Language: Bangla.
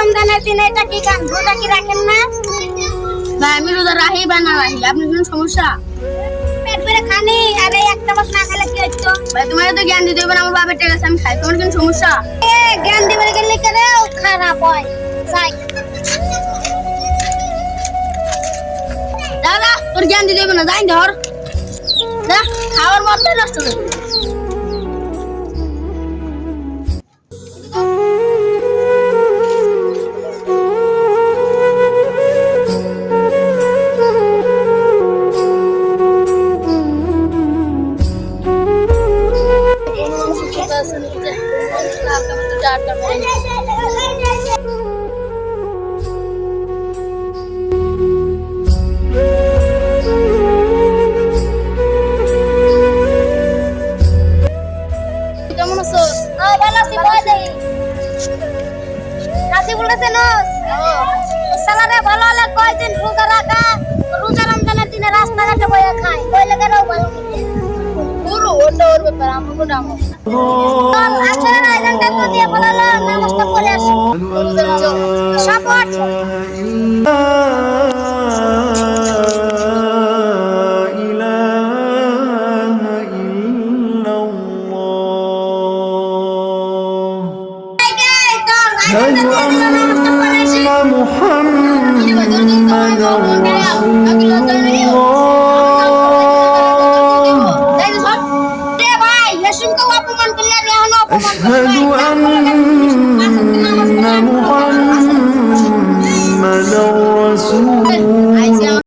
রমজানের দিনে এটা কি গান রোজা কি রাখেন না? ভাই আমি রোজা রাখি বা না রাখি আপনার কোনো সমস্যা? পেট ভরে খানি আর এই একটা মাস না খেলে কি হইতো? ভাই তোমার তো জ্ঞান দিতে হবে না, আমার বাপের টাকা আছে, আমি খাই, তোমার কোনো সমস্যা? এ জ্ঞান দিবে গেলে করে খারাপ হয় যাই দাদা তোর জ্ঞান দিতে হবে না, যাই ধর যা, খাওয়ার মতো নষ্ট করে কেমন আছো? ভালো আছি বয় দেই নাসি বলেছে নস সালারে ভালো হলে কয়দিন রোজা রাখা রোজা রমজানের দিনে রাস্তাঘাটে বইয়া খায় ওই লাগারও ভালো পুরো ওটা ওর ব্যাপার, আমার কোনো আমার আসলে না এখানটা তো দিয়ে বলালো নামাজটা পড়ে আসি সাপোর্ট أشهد أن محمدا رسول الله أشهد أن محمدا رسول الله